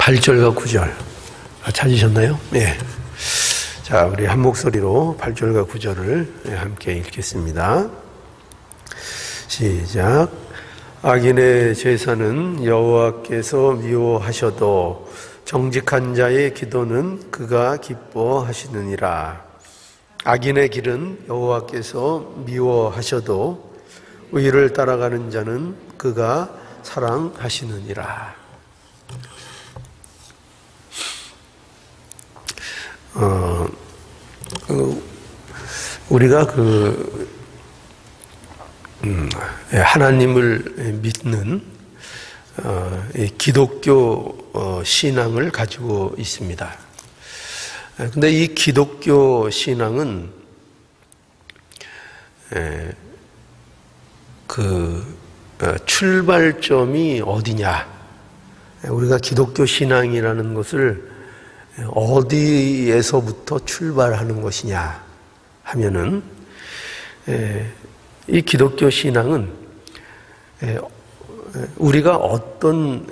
8절과 9절 찾으셨나요? 네. 자, 우리 한 목소리로 8절과 9절을 함께 읽겠습니다. 시작. 악인의 제사는 여호와께서 미워하셔도 정직한 자의 기도는 그가 기뻐하시느니라. 악인의 길은 여호와께서 미워하셔도 의를 따라가는 자는 그가 사랑하시느니라. 우리가 하나님을 믿는 기독교 신앙을 가지고 있습니다. 근데 이 기독교 신앙은 출발점이 어디냐? 우리가 기독교 신앙이라는 것을 어디에서부터 출발하는 것이냐 하면은 이 기독교 신앙은 우리가 어떤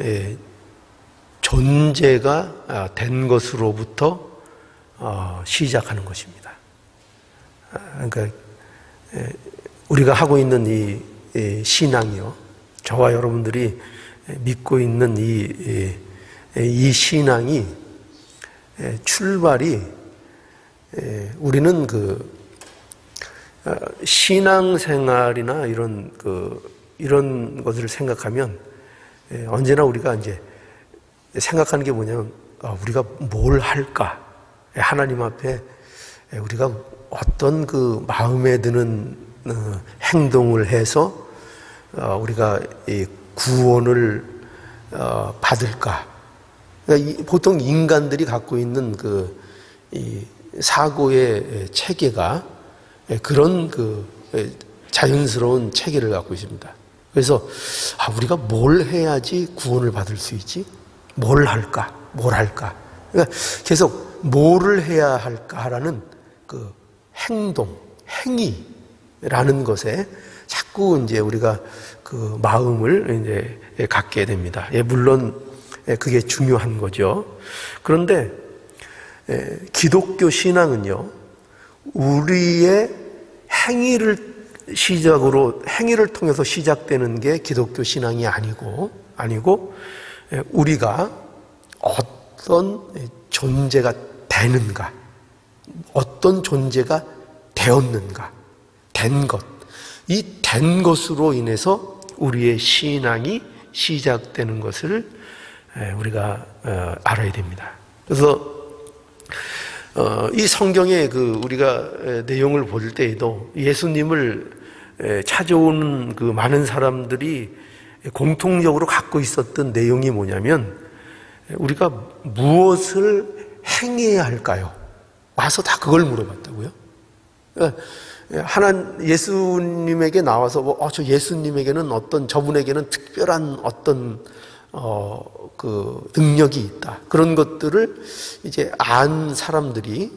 존재가 된 것으로부터 시작하는 것입니다. 그러니까 우리가 하고 있는 이 신앙이요, 저와 여러분들이 믿고 있는 이 신앙이 출발이 우리는 신앙생활이나 이런 것을 생각하면 언제나 우리가 이제 생각하는 게 뭐냐면 우리가 뭘 할까? 하나님 앞에 우리가 어떤 마음에 드는 행동을 해서 우리가 이 구원을 받을까? 그러니까 보통 인간들이 갖고 있는 이 사고의 체계가 그런 자연스러운 체계를 갖고 있습니다. 그래서 우리가 뭘 해야지 구원을 받을 수 있지? 뭘 할까? 뭘 할까? 그러니까 계속 뭐를 해야 할까라는 행동, 행위라는 것에 자꾸 이제 우리가 마음을 이제 갖게 됩니다. 물론 그게 중요한 거죠. 그런데 기독교 신앙은요, 우리의 행위를 통해서 시작되는 게 기독교 신앙이 아니고 우리가 어떤 존재가 되는가, 어떤 존재가 되었는가, 된 것, 이 된 것으로 인해서 우리의 신앙이 시작되는 것을 우리가 알아야 됩니다. 그래서 이 성경의 우리가 내용을 볼 때에도 예수님을 찾아오는 많은 사람들이 공통적으로 갖고 있었던 내용이 뭐냐면, 우리가 무엇을 행해야 할까요? 와서 다 그걸 물어봤다고요. 예수님에게 나와서 저 예수님에게는 저분에게는 특별한 어떤 능력이 있다, 그런 것들을 이제 안 사람들이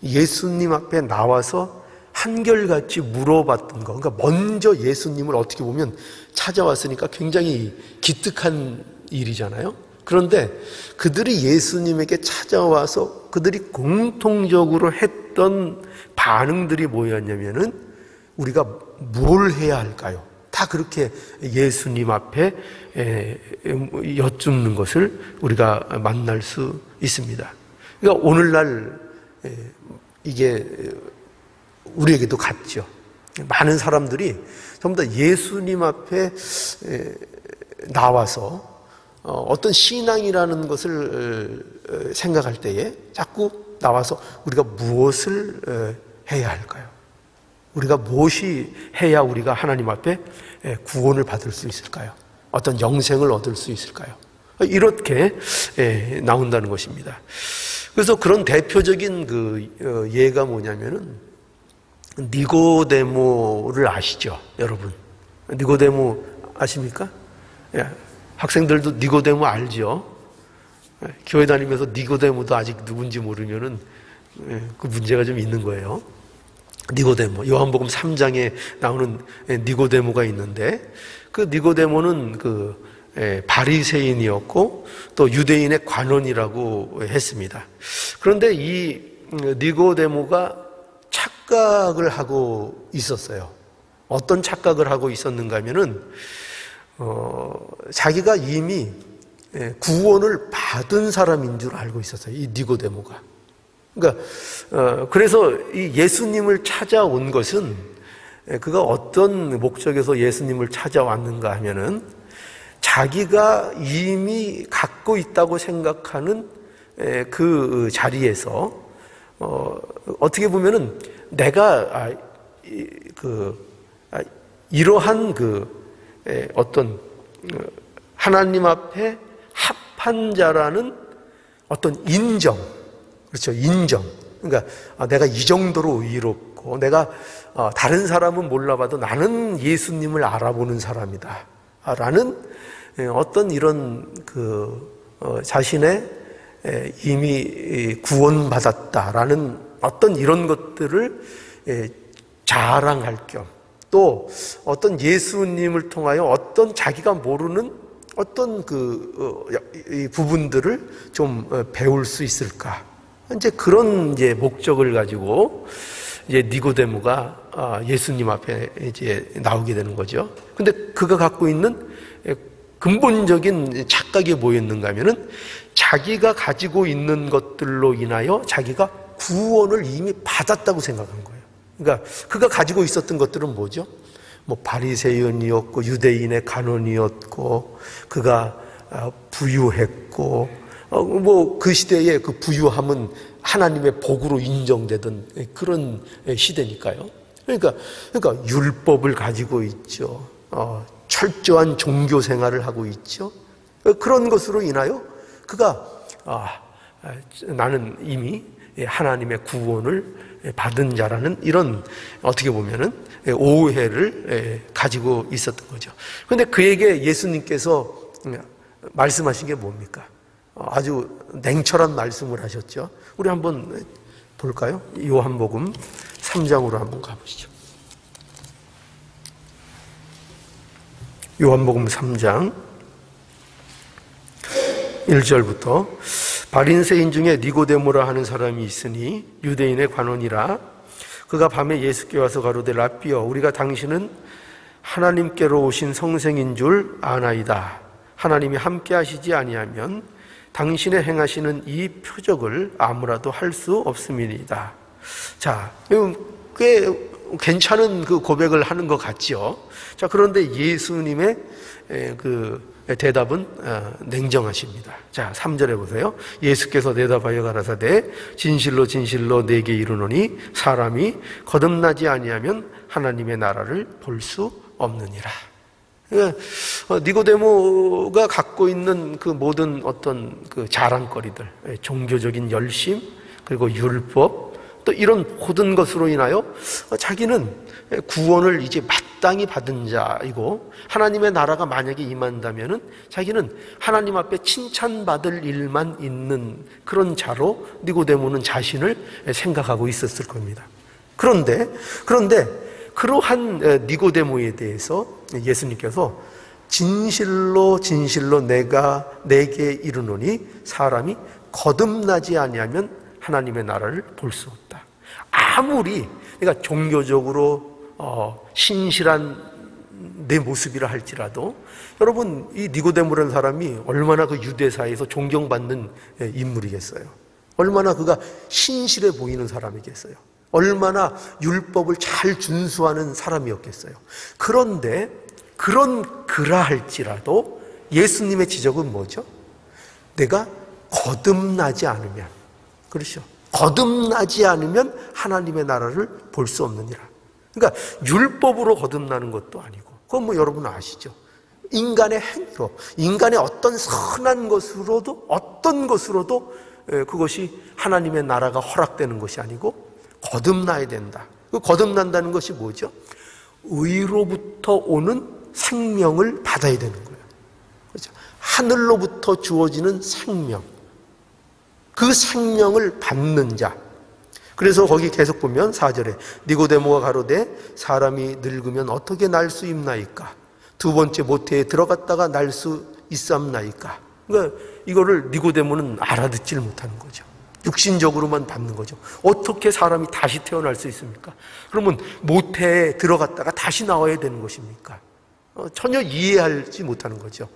예수님 앞에 나와서 한결같이 물어봤던 거. 그러니까 먼저 예수님을 어떻게 보면 찾아왔으니까 굉장히 기특한 일이잖아요. 그런데 그들이 예수님에게 찾아와서 그들이 공통적으로 했던 반응들이 뭐였냐면은, 우리가 뭘 해야 할까요? 다 그렇게 예수님 앞에 여쭙는 것을 우리가 만날 수 있습니다. 그러니까 오늘날 이게 우리에게도 같죠. 많은 사람들이 전부 다 예수님 앞에 나와서 어떤 신앙이라는 것을 생각할 때에 자꾸 나와서 우리가 무엇을 해야 할까요? 우리가 무엇이 해야 우리가 하나님 앞에 구원을 받을 수 있을까요? 어떤 영생을 얻을 수 있을까요? 이렇게 나온다는 것입니다. 그래서 그런 대표적인 예가 뭐냐면은, 니고데모를 아시죠, 여러분? 니고데모 아십니까? 학생들도 니고데모 알죠? 교회 다니면서 니고데모도 아직 누군지 모르면은 그 문제가 좀 있는 거예요. 니고데모, 요한복음 3장에 나오는 니고데모가 있는데, 그 니고데모는 바리새인이었고 또 유대인의 관원이라고 했습니다. 그런데 이 니고데모가 착각을 하고 있었어요. 어떤 착각을 하고 있었는가 하면은 자기가 이미 구원을 받은 사람인 줄 알고 있었어요. 이 니고데모가. 그러니까 그래서 이 예수님을 찾아온 것은 그가 어떤 목적에서 예수님을 찾아왔는가 하면은 자기가 이미 갖고 있다고 생각하는 그 자리에서 어떻게 보면은 내가 이러한 어떤 하나님 앞에 합한 자라는 어떤 인정, 그렇죠? 인정. 그러니까 내가 이 정도로 의롭고 내가 다른 사람은 몰라봐도 나는 예수님을 알아보는 사람이다 라는 어떤 이런 자신의 이미 구원받았다라는 어떤 이런 것들을 자랑할 겸 또 어떤 예수님을 통하여 어떤 자기가 모르는 어떤 이 부분들을 좀 배울 수 있을까? 이제 그런 이제 목적을 가지고 이제 니고데모가 예수님 앞에 이제 나오게 되는 거죠. 근데 그가 갖고 있는 근본적인 착각이 뭐였는가 하면은 자기가 가지고 있는 것들로 인하여 자기가 구원을 이미 받았다고 생각한 거예요. 그러니까 그가 가지고 있었던 것들은 뭐죠? 뭐 바리새인이었고 유대인의 관원이었고 그가 부유했고 뭐 그 시대에 그 부유함은 하나님의 복으로 인정되던 그런 시대니까요. 그러니까 율법을 가지고 있죠. 철저한 종교 생활을 하고 있죠. 그런 것으로 인하여 그가 나는 이미 하나님의 구원을 받은 자라는 이런 어떻게 보면은 오해를 가지고 있었던 거죠. 그런데 그에게 예수님께서 말씀하신 게 뭡니까? 아주 냉철한 말씀을 하셨죠. 우리 한번 볼까요? 요한복음 3장으로 한번 가보시죠. 요한복음 3장 1절부터 바리새인 중에 니고데모라 하는 사람이 있으니 유대인의 관원이라 그가 밤에 예수께 와서 가로되 라삐여 우리가 당신은 하나님께로 오신 성생인 줄 아나이다. 하나님이 함께 하시지 아니하면 당신의 행하시는 이 표적을 아무라도 할 수 없음이니이다. 자, 꽤 괜찮은 그 고백을 하는 것 같죠. 자, 그런데 예수님의 그 대답은 냉정하십니다. 자, 3절에 보세요. 예수께서 대답하여 가라사대 진실로 진실로 내게 이르노니 사람이 거듭나지 아니하면 하나님의 나라를 볼 수 없느니라. 니고데모가 갖고 있는 그 모든 어떤 그 자랑거리들, 종교적인 열심, 그리고 율법, 또 이런 모든 것으로 인하여 자기는 구원을 이제 마땅히 받은 자이고 하나님의 나라가 만약에 임한다면은 자기는 하나님 앞에 칭찬받을 일만 있는 그런 자로 니고데모는 자신을 생각하고 있었을 겁니다. 그런데 그러한 니고데모에 대해서 예수님께서 진실로 진실로 내게 이르노니 사람이 거듭나지 아니하면 하나님의 나라를 볼 수 없다. 아무리 내가 종교적으로 신실한 내 모습이라 할지라도 여러분 이 니고데모라는 사람이 얼마나 그 유대사에서 존경받는 인물이겠어요. 얼마나 그가 신실해 보이는 사람이겠어요. 얼마나 율법을 잘 준수하는 사람이었겠어요. 그런데 그라 할지라도 예수님의 지적은 뭐죠? 내가 거듭나지 않으면, 그렇죠? 거듭나지 않으면 하나님의 나라를 볼 수 없느니라. 그러니까 율법으로 거듭나는 것도 아니고, 그건 뭐 여러분 아시죠? 인간의 행위로, 인간의 어떤 선한 것으로도, 어떤 것으로도 그것이 하나님의 나라가 허락되는 것이 아니고 거듭나야 된다. 그 거듭난다는 것이 뭐죠? 의로부터 오는 생명을 받아야 되는 거예요. 그렇죠? 하늘로부터 주어지는 생명. 그 생명을 받는 자. 그래서 거기 계속 보면 4절에 니고데모가 가로되 사람이 늙으면 어떻게 날 수 있나이까? 두 번째 모태에 들어갔다가 날 수 있삼나이까? 그러니까 이거를 니고데모는 알아듣지를 못하는 거죠. 육신적으로만 받는 거죠. 어떻게 사람이 다시 태어날 수 있습니까? 그러면 모태에 들어갔다가 다시 나와야 되는 것입니까? 전혀 이해하지 못하는 거죠.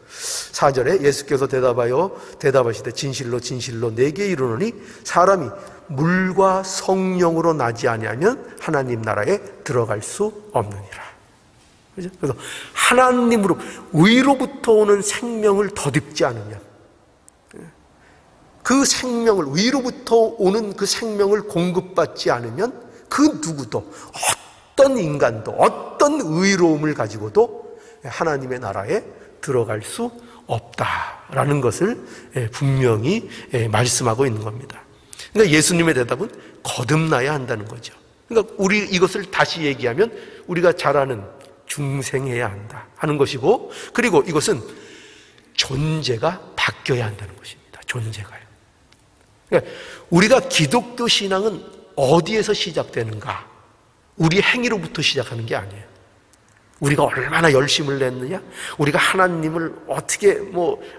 4절에 예수께서 대답하시되 진실로 진실로 내게 이르노니 사람이 물과 성령으로 나지 아니하면 하나님 나라에 들어갈 수 없느니라. 그래서 하나님으로 위로부터 오는 생명을 덧입지 않으면, 그 생명을, 위로부터 오는 그 생명을 공급받지 않으면 그 누구도, 어떤 인간도, 어떤 의로움을 가지고도 하나님의 나라에 들어갈 수 없다라는 것을 분명히 말씀하고 있는 겁니다. 그러니까 예수님의 대답은 거듭나야 한다는 거죠. 그러니까 우리 이것을 다시 얘기하면 우리가 잘 아는 중생해야 한다 하는 것이고, 그리고 이것은 존재가 바뀌어야 한다는 것입니다. 존재가요. 그러니까 우리가 기독교 신앙은 어디에서 시작되는가? 우리 행위로부터 시작하는 게 아니에요. 우리가 얼마나 열심을 냈느냐? 우리가 하나님을 어떻게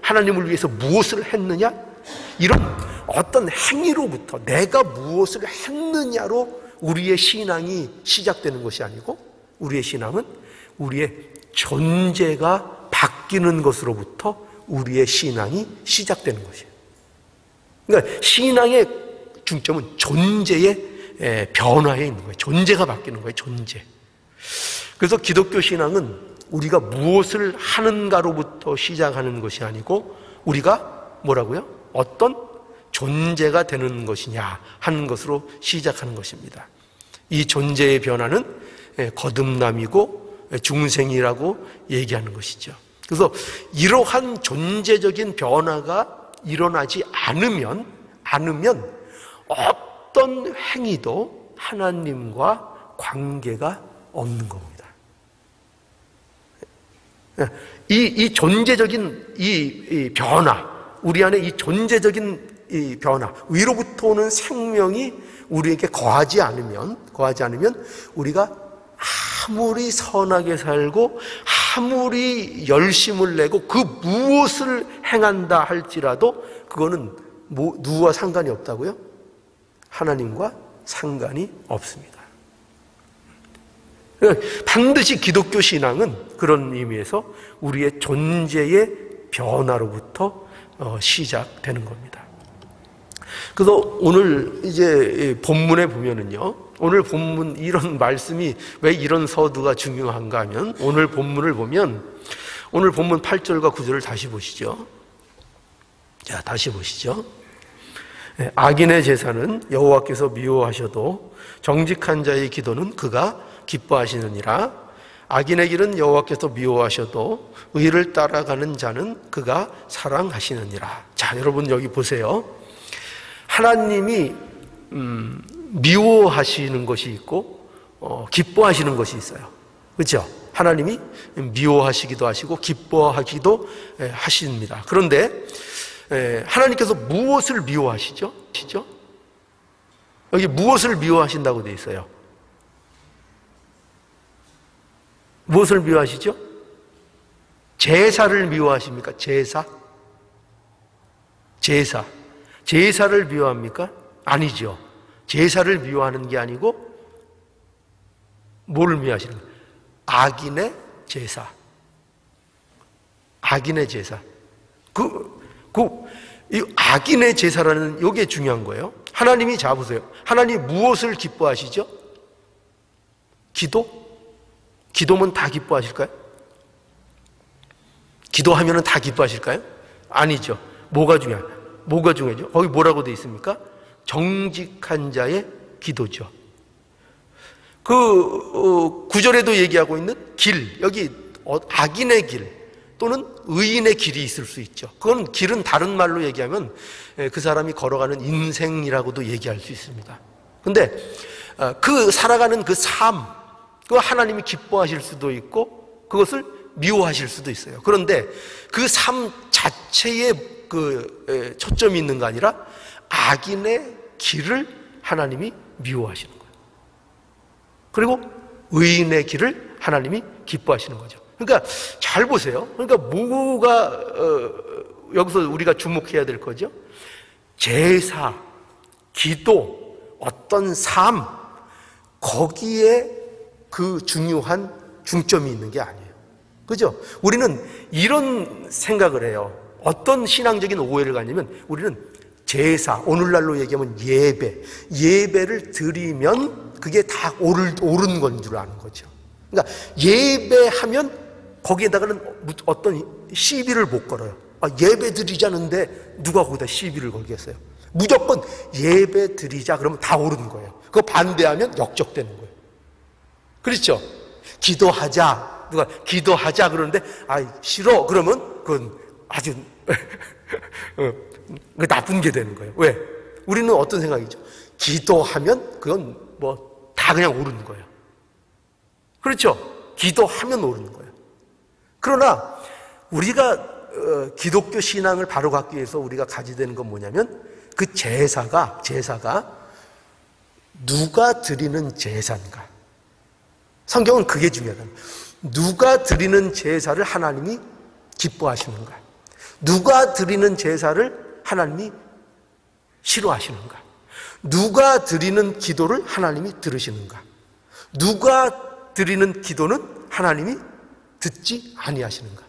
하나님을 위해서 무엇을 했느냐? 이런 어떤 행위로부터 내가 무엇을 했느냐로 우리의 신앙이 시작되는 것이 아니고, 우리의 신앙은 우리의 존재가 바뀌는 것으로부터 우리의 신앙이 시작되는 것이에요. 그러니까 신앙의 중점은 존재의 변화에 있는 거예요. 존재가 바뀌는 거예요. 존재. 그래서 기독교 신앙은 우리가 무엇을 하는가로부터 시작하는 것이 아니고, 우리가 뭐라고요? 어떤 존재가 되는 것이냐 하는 것으로 시작하는 것입니다. 이 존재의 변화는 거듭남이고 중생이라고 얘기하는 것이죠. 그래서 이러한 존재적인 변화가 일어나지 않으면 어떤 행위도 하나님과 관계가 없는 겁니다. 이 존재적인 이 변화, 우리 안에 이 존재적인 이 변화, 위로부터 오는 생명이 우리에게 거하지 않으면 우리가 아무리 선하게 살고 아무리 열심을 내고 그 무엇을 행한다 할지라도 그거는 누구와 상관이 없다고요? 하나님과 상관이 없습니다. 반드시 기독교 신앙은 그런 의미에서 우리의 존재의 변화로부터 시작되는 겁니다. 그래서 오늘 이제 본문에 보면은요, 오늘 본문 이런 말씀이 왜 이런 서두가 중요한가 하면, 오늘 본문을 보면 오늘 본문 8절과 9절을 다시 보시죠. 자, 다시 보시죠. 악인의 제사는 여호와께서 미워하셔도 정직한 자의 기도는 그가 기뻐하시느니라. 악인의 길은 여호와께서 미워하셔도 의를 따라가는 자는 그가 사랑하시느니라. 자, 여러분 여기 보세요. 하나님이 미워하시는 것이 있고 기뻐하시는 것이 있어요. 그렇죠? 하나님이 미워하시기도 하시고 기뻐하기도 하십니다. 그런데 하나님께서 무엇을 미워하시죠? 여기 무엇을 미워하신다고 되어 있어요? 무엇을 미워하시죠? 제사를 미워하십니까? 제사를 미워합니까? 아니죠. 제사를 미워하는 게 아니고 뭘 미워하시는 거예요? 악인의 제사. 이 악인의 제사라는 이게 중요한 거예요. 하나님이 보세요. 하나님 무엇을 기뻐하시죠? 기도면 다 기뻐하실까요? 기도하면 다 기뻐하실까요? 아니죠. 뭐가 중요하죠? 거기 뭐라고 되어 있습니까? 정직한 자의 기도죠. 그 9절에도 얘기하고 있는 길, 여기 악인의 길 또는 의인의 길이 있을 수 있죠. 그건 길은 다른 말로 얘기하면 그 사람이 걸어가는 인생이라고도 얘기할 수 있습니다. 근데 그 살아가는 그 삶, 그거 하나님이 기뻐하실 수도 있고 그것을 미워하실 수도 있어요. 그런데 그 삶 자체에 그 초점이 있는 거 아니라 악인의 길을 하나님이 미워하시는 거예요. 그리고 의인의 길을 하나님이 기뻐하시는 거죠. 그러니까 잘 보세요. 그러니까 뭐가 여기서 우리가 주목해야 될 거죠? 제사, 기도, 어떤 삶, 거기에 그 중요한 중점이 있는 게 아니에요. 그죠? 우리는 이런 생각을 해요. 어떤 신앙적인 오해를 갖냐면 우리는 제사, 오늘날로 얘기하면 예배를 드리면 그게 다 옳은 건 줄 아는 거죠. 그러니까 예배하면 거기에다가는 어떤 시비를 못 걸어요. 예배 드리자는데 누가 거기다 시비를 걸겠어요? 무조건 예배 드리자 그러면 다 옳은 거예요. 그거 반대하면 역적되는 거예요. 그렇죠? 기도하자, 누가 기도하자 그러는데 싫어 그러면 그건 아주 나쁜 게 되는 거예요. 왜? 우리는 어떤 생각이죠? 기도하면 그건 뭐 다 그냥 옳은 거예요. 그렇죠? 기도하면 옳은 거예요. 그러나 우리가 기독교 신앙을 바로 갖기 위해서 우리가 가져야 되는 건 뭐냐면 그 제사가 누가 드리는 제사인가? 성경은 그게 중요하다. 누가 드리는 제사를 하나님이 기뻐하시는가? 누가 드리는 제사를 하나님이 싫어하시는가? 누가 드리는 기도를 하나님이 들으시는가? 누가 드리는 기도는 하나님이 듣지 아니하시는가?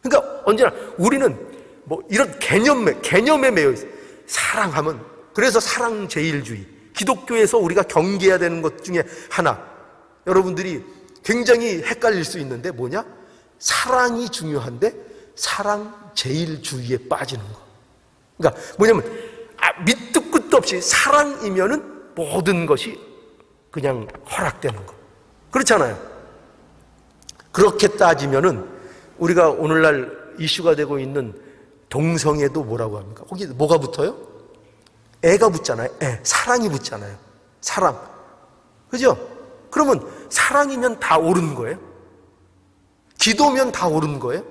그러니까 언제나 우리는 뭐 이런 개념에 매여 있어요. 사랑하면, 그래서 사랑제일주의, 기독교에서 우리가 경계해야 되는 것 중에 하나, 여러분들이 굉장히 헷갈릴 수 있는데 뭐냐? 사랑이 중요한데 사랑제일주의에 빠지는 거. 그러니까 뭐냐면 밑도 끝도 없이 사랑이면은 모든 것이 그냥 허락되는 거. 그렇잖아요. 그렇게 따지면은 우리가 오늘날 이슈가 되고 있는 동성애도 뭐라고 합니까? 거기 뭐가 붙어요? 애가 붙잖아요. 사랑이 붙잖아요. 사랑. 그죠? 그러면 사랑이면 다 옳은 거예요? 기도면 다 옳은 거예요?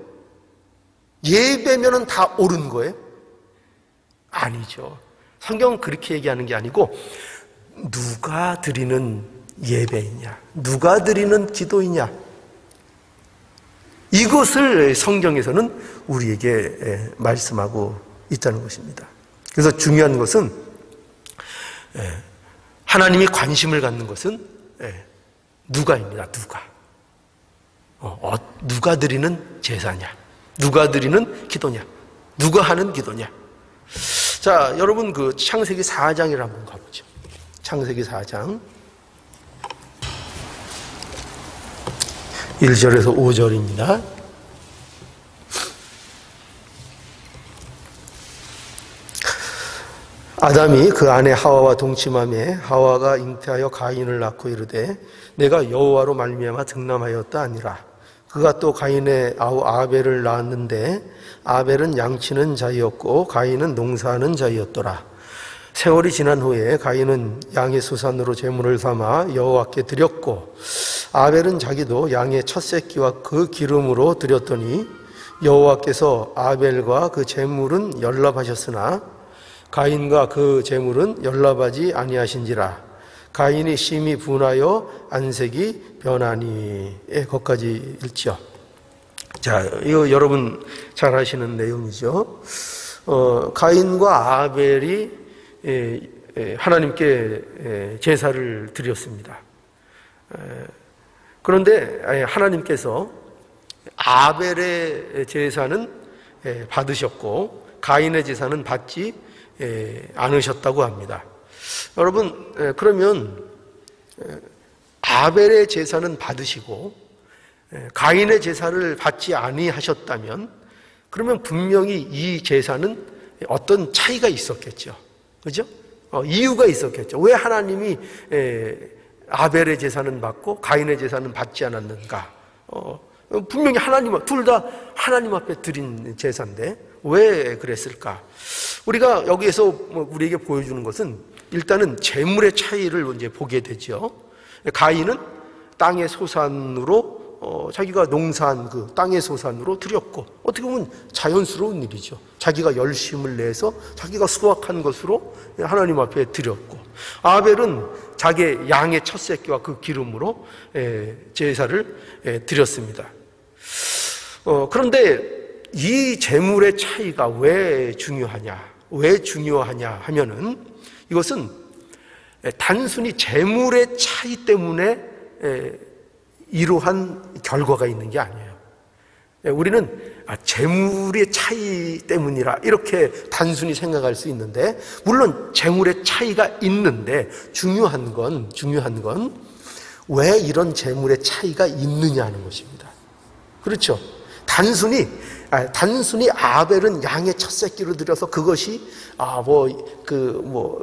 예배면은 다 옳은 거예요? 아니죠. 성경은 그렇게 얘기하는 게 아니고 누가 드리는 예배이냐, 누가 드리는 기도이냐, 이것을 성경에서는 우리에게 말씀하고 있다는 것입니다. 그래서 중요한 것은 하나님이 관심을 갖는 것은 누가입니다. 누가 드리는 제사냐, 누가 드리는 기도냐, 누가 하는 기도냐. 자, 여러분 그 창세기 4장을 한번 가보죠. 창세기 4장 1절에서 5절입니다. 아담이 그 아내 하와와 동침하매 하와가 잉태하여 가인을 낳고 이르되 내가 여호와로 말미암아 등남하였다 아니라. 그가 또 가인의 아우 아벨을 낳았는데 아벨은 양치는 자이었고 가인은 농사하는 자이었더라. 세월이 지난 후에 가인은 양의 수산으로 제물을 삼아 여호와께 드렸고 아벨은 자기도 양의 첫 새끼와 그 기름으로 드렸더니 여호와께서 아벨과 그 제물은 연락하셨으나 가인과 그 제물은 연락하지 아니하신지라. 가인이 심히 분하여 안색이 변하니. 거기까지 읽죠. 자, 이거 여러분 잘 아시는 내용이죠. 가인과 아벨이 하나님께 제사를 드렸습니다. 그런데 하나님께서 아벨의 제사는 받으셨고 가인의 제사는 받지 않으셨다고 합니다. 여러분, 그러면 아벨의 제사는 받으시고 가인의 제사를 받지 아니하셨다면 그러면 분명히 이 제사는 어떤 차이가 있었겠죠. 그죠? 이유가 있었겠죠. 왜 하나님이 아벨의 제사는 받고 가인의 제사는 받지 않았는가? 분명히 둘 다 하나님 앞에 드린 제사인데 왜 그랬을까? 우리가 여기에서 우리에게 보여주는 것은 일단은 재물의 차이를 이제 보게 되죠. 가인은 땅의 소산으로 자기가 농사한 그 땅의 소산으로 드렸고, 어떻게 보면 자연스러운 일이죠. 자기가 열심을 내서 자기가 수확한 것으로 하나님 앞에 드렸고, 아벨은 자기 양의 첫 새끼와 그 기름으로 제사를 드렸습니다. 그런데 이 재물의 차이가 왜 중요하냐? 왜 중요하냐 하면은 이것은 단순히 재물의 차이 때문에 이러한 결과가 있는 게 아니에요. 우리는 재물의 차이 때문이라 이렇게 단순히 생각할 수 있는데, 물론 재물의 차이가 있는데 중요한 건 왜 이런 재물의 차이가 있느냐 하는 것입니다. 그렇죠? 단순히 아벨은 양의 첫 새끼를 드려서 그것이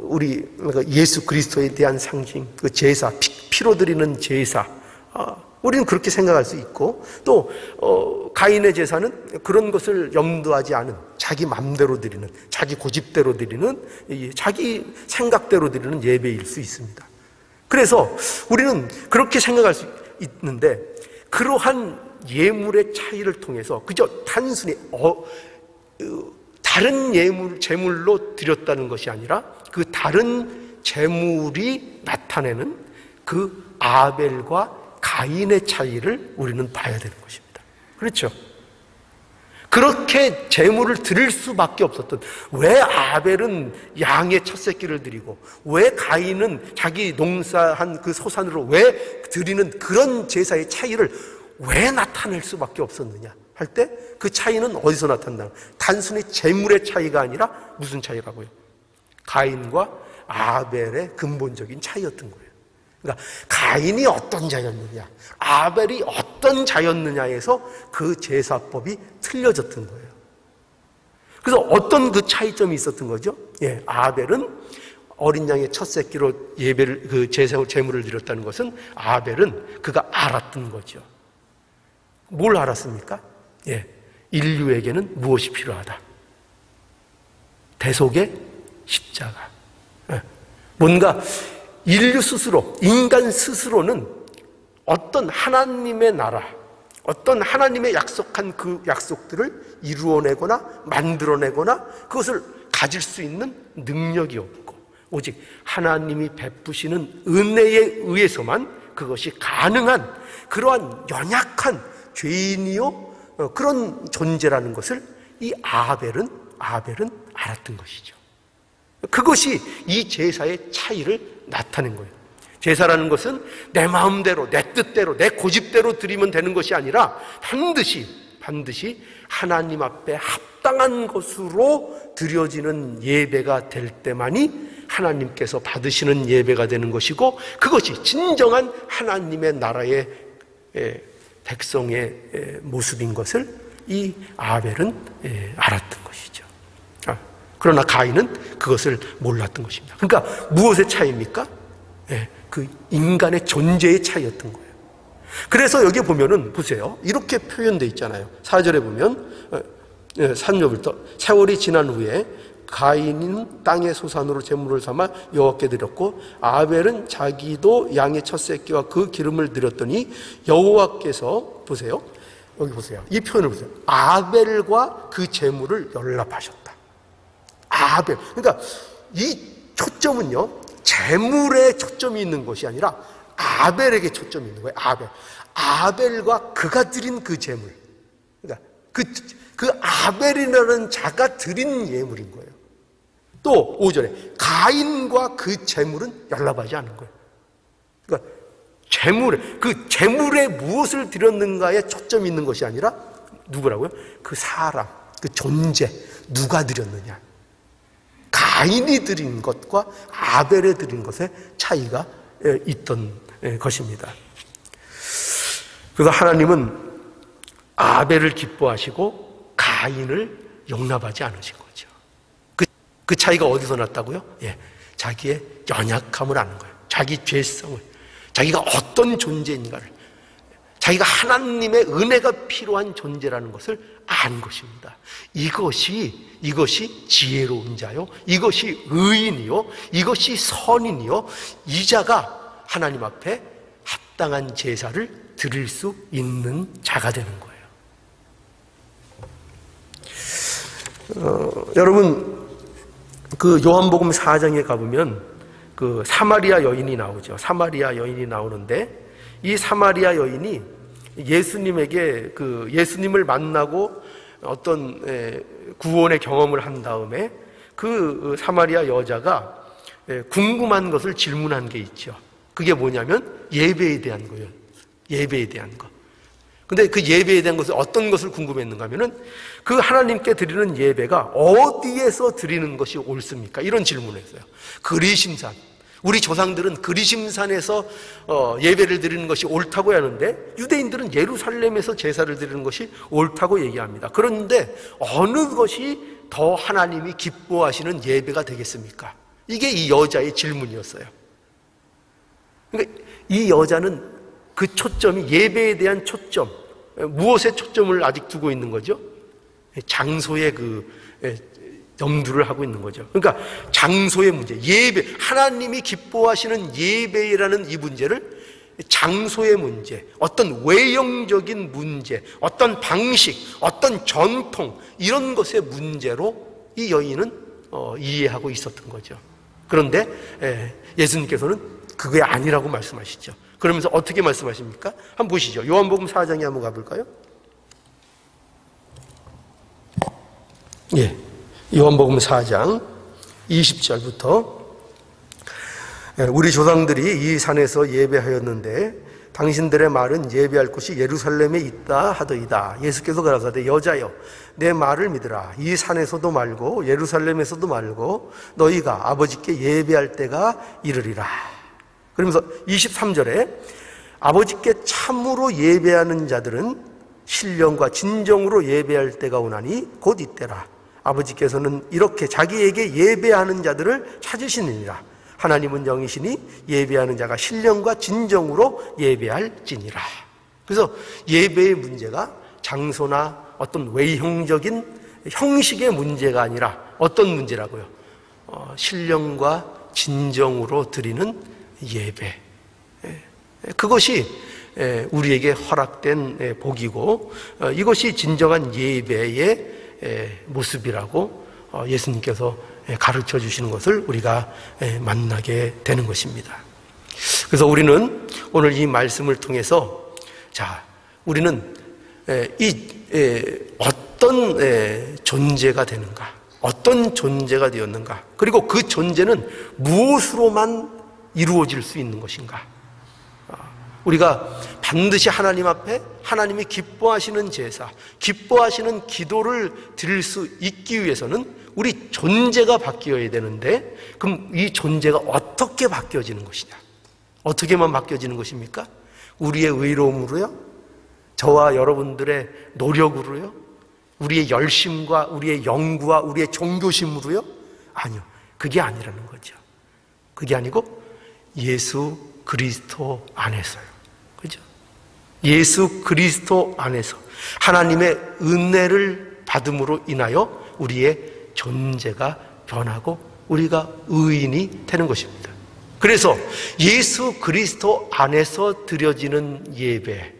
우리 예수 그리스도에 대한 상징, 그 제사, 피로 드리는 제사, 우리는 그렇게 생각할 수 있고, 또 가인의 제사는 그런 것을 염두하지 않은 자기 맘대로 드리는, 자기 고집대로 드리는, 자기 생각대로 드리는 예배일 수 있습니다. 그래서 우리는 그렇게 생각할 수 있는데, 그러한 예물의 차이를 통해서 그저 단순히 다른 제물로 드렸다는 것이 아니라 그 다른 제물이 나타내는 그 아벨과 가인의 차이를 우리는 봐야 되는 것입니다. 그렇죠? 그렇게 제물을 드릴 수밖에 없었던, 왜 아벨은 양의 첫 새끼를 드리고 왜 가인은 자기 농사한 그 소산으로 왜 드리는 그런 제사의 차이를 왜 나타낼 수밖에 없었느냐 할 때, 그 차이는 어디서 나타난다? 단순히 재물의 차이가 아니라 무슨 차이라고요? 가인과 아벨의 근본적인 차이였던 거예요. 그러니까 가인이 어떤 자였느냐, 아벨이 어떤 자였느냐에서 그 제사법이 틀려졌던 거예요. 그래서 어떤 그 차이점이 있었던 거죠? 아벨은 어린 양의 첫 새끼로 예배를, 제물을 드렸다는 것은 아벨은 그가 알았던 거죠. 뭘 알았습니까? 인류에게는 무엇이 필요하다? 대속의 십자가. 뭔가 인류 스스로, 인간 스스로는 어떤 하나님의 나라, 어떤 하나님의 약속한 그 약속들을 이루어내거나 만들어내거나 그것을 가질 수 있는 능력이 없고, 오직 하나님이 베푸시는 은혜에 의해서만 그것이 가능한 그러한 연약한 죄인이요 그런 존재라는 것을 이 아벨은 알았던 것이죠. 그것이 이 제사의 차이를 나타낸 거예요. 제사라는 것은 내 마음대로, 내 뜻대로, 내 고집대로 드리면 되는 것이 아니라 반드시 하나님 앞에 합당한 것으로 드려지는 예배가 될 때만이 하나님께서 받으시는 예배가 되는 것이고, 그것이 진정한 하나님의 나라의 백성의 모습인 것을 이 아벨은 알았던 것이죠. 그러나 가인은 그것을 몰랐던 것입니다. 그러니까 무엇의 차이입니까? 그 인간의 존재의 차이였던 거예요. 그래서 여기 보면은 보세요. 이렇게 표현되어 있잖아요. 4절에 보면 3절부터 세월이 지난 후에 가인은 땅의 소산으로 제물을 삼아 여호와께 드렸고 아벨은 자기도 양의 첫 새끼와 그 기름을 드렸더니 여호와께서, 보세요, 여기 보세요, 이 표현을 보세요. 아벨과 그 제물을 연락하셨다. 아벨, 그러니까 이 초점은요 제물에 초점이 있는 것이 아니라 아벨에게 초점이 있는 거예요. 아벨과 그가 드린 그 제물, 그러니까 그 아벨이라는 자가 드린 예물인 거예요. 또 5절에 가인과 그 제물은 연락하지 않은 거예요. 그러니까 그 제물에 무엇을 드렸는가에 초점이 있는 것이 아니라 누구라고요? 그 사람, 그 존재, 누가 드렸느냐. 가인이 드린 것과 아벨에 드린 것의 차이가 있던 것입니다. 그래서 하나님은 아벨을 기뻐하시고 가인을 용납하지 않으신 거죠. 그 차이가 어디서 났다고요? 자기의 연약함을 아는 거예요. 자기 죄성을, 자기가 어떤 존재인가를, 자기가 하나님의 은혜가 필요한 존재라는 것을 안 것입니다. 이것이 지혜로운 자요, 이것이 의인이요, 이것이 선인이요, 이 자가 하나님 앞에 합당한 제사를 드릴 수 있는 자가 되는 거예요. 여러분, 그 요한복음 4장에 가보면 그 사마리아 여인이 나오죠. 사마리아 여인이 나오는데, 이 사마리아 여인이 예수님에게 예수님을 만나고 어떤 구원의 경험을 한 다음에 그 사마리아 여자가 궁금한 것을 질문한 게 있죠. 그게 뭐냐면 예배에 대한 거예요. 예배에 대한 거. 근데 그 예배에 대한 것을 어떤 것을 궁금했는가 하면은 그 하나님께 드리는 예배가 어디에서 드리는 것이 옳습니까? 이런 질문을 했어요. 그리심산. 우리 조상들은 그리심산에서 예배를 드리는 것이 옳다고 하는데 유대인들은 예루살렘에서 제사를 드리는 것이 옳다고 얘기합니다. 그런데 어느 것이 더 하나님이 기뻐하시는 예배가 되겠습니까? 이게 이 여자의 질문이었어요. 그러니까 이 여자는 그 초점이 예배에 대한 초점, 무엇에 초점을 아직 두고 있는 거죠? 장소에 염두를 하고 있는 거죠. 그러니까 장소의 문제, 예배, 하나님이 기뻐하시는 예배라는 이 문제를 장소의 문제, 어떤 외형적인 문제, 어떤 방식, 어떤 전통 이런 것의 문제로 이 여인은 이해하고 있었던 거죠. 그런데 예수님께서는 그게 아니라고 말씀하시죠. 그러면서 어떻게 말씀하십니까? 한번 보시죠. 요한복음 4장에 한번 가볼까요? 예, 요한복음 4장 20절부터 우리 조상들이 이 산에서 예배하였는데 당신들의 말은 예배할 곳이 예루살렘에 있다 하더이다. 예수께서 가라사대 여자여 내 말을 믿으라. 이 산에서도 말고 예루살렘에서도 말고 너희가 아버지께 예배할 때가 이르리라. 그러면서 23절에 아버지께 참으로 예배하는 자들은 신령과 진정으로 예배할 때가 오나니 곧 이때라. 아버지께서는 이렇게 자기에게 예배하는 자들을 찾으시느니라. 하나님은 영이시니 예배하는 자가 신령과 진정으로 예배할지니라. 그래서 예배의 문제가 장소나 어떤 외형적인 형식의 문제가 아니라 어떤 문제라고요? 신령과 진정으로 드리는 예배. 그것이 우리에게 허락된 복이고 이것이 진정한 예배의 모습이라고 예수님께서 가르쳐 주시는 것을 우리가 만나게 되는 것입니다. 그래서 우리는 오늘 이 말씀을 통해서 우리는 어떤 존재가 되는가, 어떤 존재가 되었는가, 그리고 그 존재는 무엇으로만 이루어질 수 있는 것인가. 우리가 반드시 하나님 앞에 하나님이 기뻐하시는 제사, 기뻐하시는 기도를 드릴 수 있기 위해서는 우리 존재가 바뀌어야 되는데, 그럼 이 존재가 어떻게 바뀌어지는 것이냐? 어떻게만 바뀌어지는 것입니까? 우리의 의로움으로요? 저와 여러분들의 노력으로요? 우리의 열심과 우리의 연구와 우리의 종교심으로요? 아니요. 그게 아니라는 거죠. 그게 아니고 예수 그리스도 안에서요. 그죠? 예수 그리스도 안에서 하나님의 은혜를 받음으로 인하여 우리의 존재가 변하고 우리가 의인이 되는 것입니다. 그래서 예수 그리스도 안에서 드려지는 예배,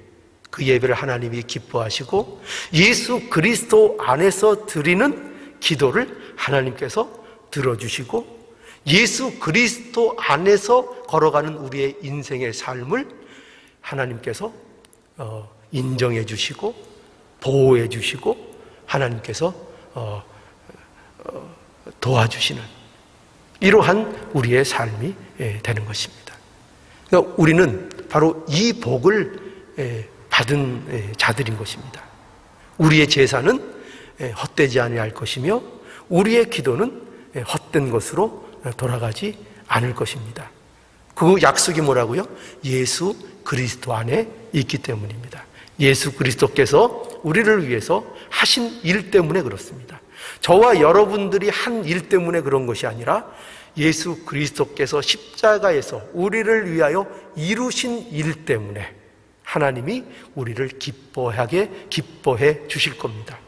그 예배를 하나님이 기뻐하시고 예수 그리스도 안에서 드리는 기도를 하나님께서 들어주시고 예수 그리스도 안에서 걸어가는 우리의 인생의 삶을 하나님께서 인정해 주시고 보호해 주시고 하나님께서 도와주시는 이러한 우리의 삶이 되는 것입니다. 그러니까 우리는 바로 이 복을 받은 자들인 것입니다. 우리의 제사는 헛되지 아니할 것이며 우리의 기도는 헛된 것으로 돌아가지 않을 것입니다. 그 약속이 뭐라고요? 예수 그리스도 안에 있기 때문입니다. 예수 그리스도께서 우리를 위해서 하신 일 때문에 그렇습니다. 저와 여러분들이 한 일 때문에 그런 것이 아니라 예수 그리스도께서 십자가에서 우리를 위하여 이루신 일 때문에 하나님이 우리를 기뻐해 주실 겁니다.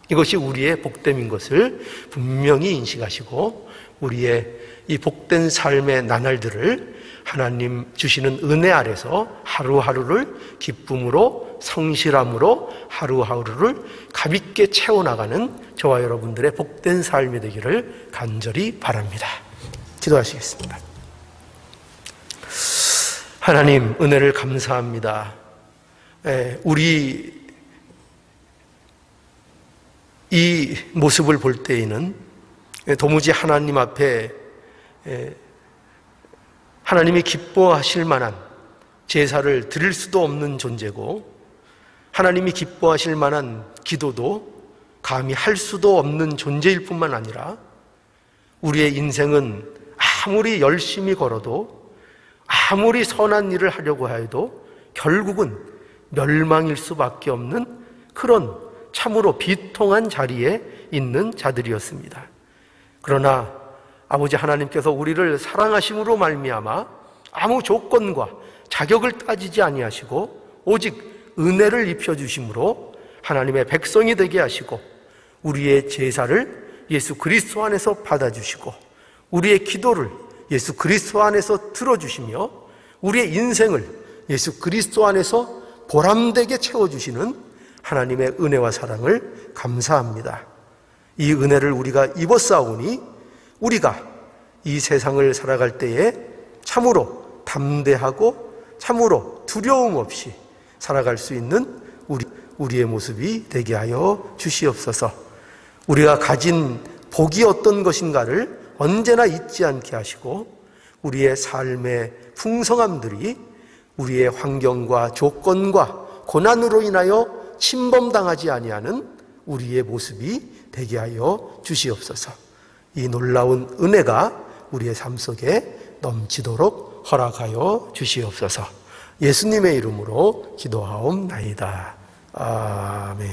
이것이 우리의 복됨인 것을 분명히 인식하시고 우리의 이 복된 삶의 나날들을 하나님 주시는 은혜 아래서 하루하루를 기쁨으로 성실함으로 하루하루를 가볍게 채워나가는 저와 여러분들의 복된 삶이 되기를 간절히 바랍니다. 기도하시겠습니다. 하나님 은혜를 감사합니다. 우리 이 모습을 볼 때에는 도무지 하나님 앞에 하나님이 기뻐하실 만한 제사를 드릴 수도 없는 존재고, 하나님이 기뻐하실 만한 기도도 감히 할 수도 없는 존재일 뿐만 아니라, 우리의 인생은 아무리 열심히 걸어도, 아무리 선한 일을 하려고 해도 결국은 멸망일 수밖에 없는 그런 참으로 비통한 자리에 있는 자들이었습니다. 그러나 아버지 하나님께서 우리를 사랑하심으로 말미암아 아무 조건과 자격을 따지지 아니하시고 오직 은혜를 입혀주심으로 하나님의 백성이 되게 하시고, 우리의 제사를 예수 그리스도 안에서 받아주시고, 우리의 기도를 예수 그리스도 안에서 들어주시며, 우리의 인생을 예수 그리스도 안에서 보람되게 채워주시는 하나님의 은혜와 사랑을 감사합니다. 이 은혜를 우리가 입었사오니 우리가 이 세상을 살아갈 때에 참으로 담대하고 참으로 두려움 없이 살아갈 수 있는 우리의 모습이 되게 하여 주시옵소서. 우리가 가진 복이 어떤 것인가를 언제나 잊지 않게 하시고, 우리의 삶의 풍성함들이 우리의 환경과 조건과 고난으로 인하여 침범당하지 아니하는 우리의 모습이 되게 하여 주시옵소서. 이 놀라운 은혜가 우리의 삶 속에 넘치도록 허락하여 주시옵소서. 예수님의 이름으로 기도하옵나이다. 아멘.